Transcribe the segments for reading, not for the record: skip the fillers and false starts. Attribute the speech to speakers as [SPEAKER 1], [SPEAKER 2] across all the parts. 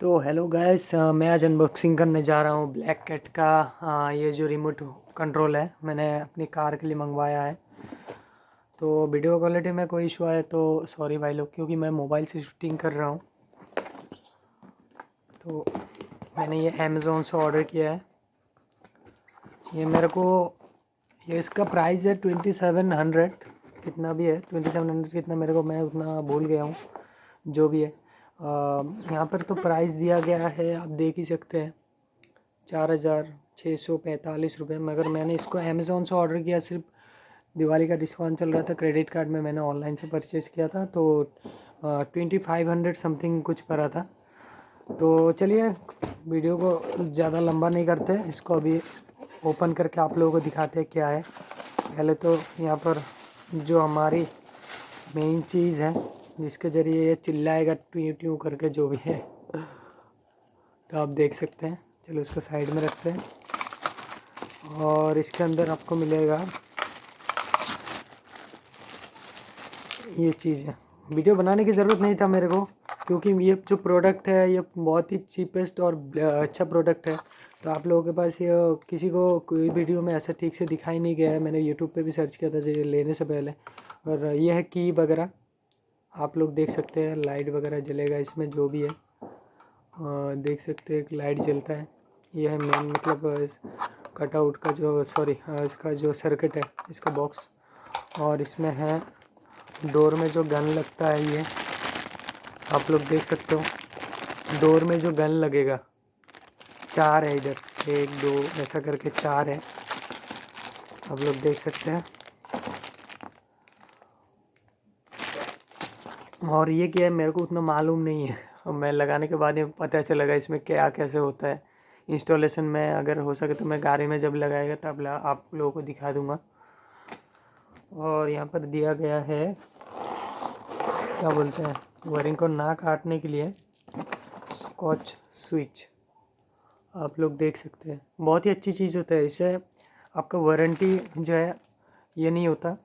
[SPEAKER 1] तो hello guys, मैं आज अनबॉक्सिंग करने जा रहा हूँ ब्लैक कैट का। ये जो रिमोट कंट्रोल है मैंने अपनी कार के लिए मंगवाया है। तो वीडियो क्वालिटी में कोई इशू आए तो सॉरी भाई लोग, क्योंकि मैं मोबाइल से शूटिंग कर रहा हूँ। तो मैंने ये अमेज़ोन से ऑर्डर किया है। ये मेरे को ये इसका प्राइस है 2700, कितना भी है 2700 कितना मेरे को, मैं उतना भूल गया हूँ जो भी है। यहाँ पर तो प्राइस दिया गया है, आप देख ही सकते हैं, 4645 रुपये। मगर मैंने इसको अमेज़ोन से ऑर्डर किया, सिर्फ दिवाली का डिस्काउंट चल रहा था, क्रेडिट कार्ड में मैंने ऑनलाइन से परचेज़ किया था, तो 2500 समथिंग कुछ पड़ा था। तो चलिए वीडियो को ज़्यादा लंबा नहीं करते, इसको अभी ओपन करके आप लोगों को दिखाते हैं क्या है। पहले तो यहाँ पर जो हमारी मेन चीज़ है जिसके ज़रिए ये चिल्लाएगा ट्यू ट्यू करके, जो भी है, तो आप देख सकते हैं। चलो इसको साइड में रखते हैं। और इसके अंदर आपको मिलेगा ये चीज़ है। वीडियो बनाने की ज़रूरत नहीं था मेरे को, क्योंकि ये जो प्रोडक्ट है ये बहुत ही चीपेस्ट और अच्छा प्रोडक्ट है। तो आप लोगों के पास ये किसी को कोई वीडियो में ऐसा ठीक से दिखाई नहीं गया है। मैंने यूट्यूब पे भी सर्च किया था ये लेने से पहले। और ये है की वगैरह, आप लोग देख सकते हैं, लाइट वगैरह जलेगा इसमें जो भी है। देख सकते हैं एक लाइट जलता है। ये है मेन, मतलब कटआउट का जो, सॉरी इसका जो सर्किट है, इसका बॉक्स। और इसमें है डोर में जो गन लगता है, ये आप लोग देख सकते हो। डोर में जो गन लगेगा, 4 है इधर, 1 2 ऐसा करके 4 है, आप लोग देख सकते हैं। और ये क्या है मेरे को उतना मालूम नहीं है, मैं लगाने के बाद ये पता चलेगा इसमें क्या कैसे होता है। इंस्टॉलेशन में अगर हो सके तो मैं गाड़ी में जब लगाएगा तब आप लोगों को दिखा दूंगा। और यहाँ पर दिया गया है, क्या बोलते हैं, वायरिंग को ना काटने के लिए स्कॉच स्विच, आप लोग देख सकते हैं। बहुत ही अच्छी चीज़ होता है, इससे आपका वारंटी जो है ये नहीं होता।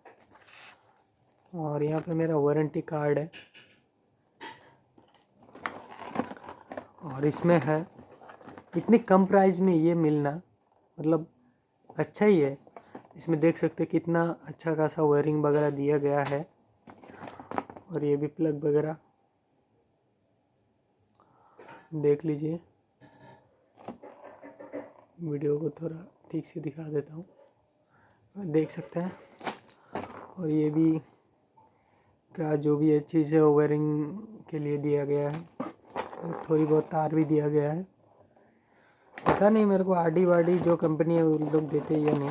[SPEAKER 1] और यहाँ पे मेरा वारंटी कार्ड है। और इसमें है, इतनी कम प्राइस में ये मिलना मतलब अच्छा ही है। इसमें देख सकते हैं कितना अच्छा खासा वायरिंग वगैरह दिया गया है। और ये भी प्लग वगैरह देख लीजिए। वीडियो को थोड़ा ठीक से दिखा देता हूँ, देख सकते हैं। और ये भी क्या जो भी है चीज़ है वायरिंग के लिए दिया गया है। थोड़ी बहुत तार भी दिया गया है। पता नहीं मेरे को आरडी वारडी जो कंपनी है वो लोग देते हैं या नहीं,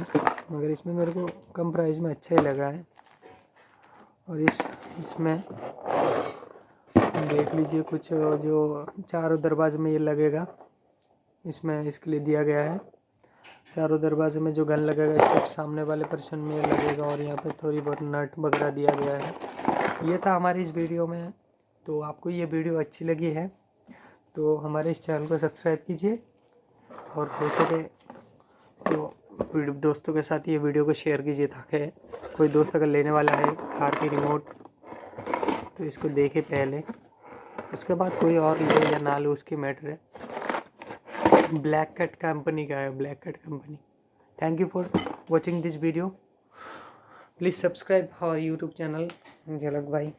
[SPEAKER 1] मगर इसमें मेरे को कम प्राइस में अच्छा ही लगा है। और इसमें देख लीजिए कुछ जो चारों दरवाजे में ये लगेगा, इसमें इसके लिए दिया गया है। चारों दरवाजे में जो गन लगेगा इस सब सामने वाले पर्सन में लगेगा। और यहाँ पे थोड़ी बहुत नट वगैरह दिया गया है। ये था हमारी इस वीडियो में। तो आपको ये वीडियो अच्छी लगी है तो हमारे इस चैनल को सब्सक्राइब कीजिए, और हो सके तो दोस्तों के साथ ये वीडियो को शेयर कीजिए, ताकि कोई दोस्त अगर लेने वाला है कार की रिमोट तो इसको देखे पहले, उसके बाद कोई और ले या ना ले उसकी मैटर है। ब्लैक कैट कंपनी का है, black cat company. Thank you for watching this video. Please subscribe our YouTube channel Jhalak भाई।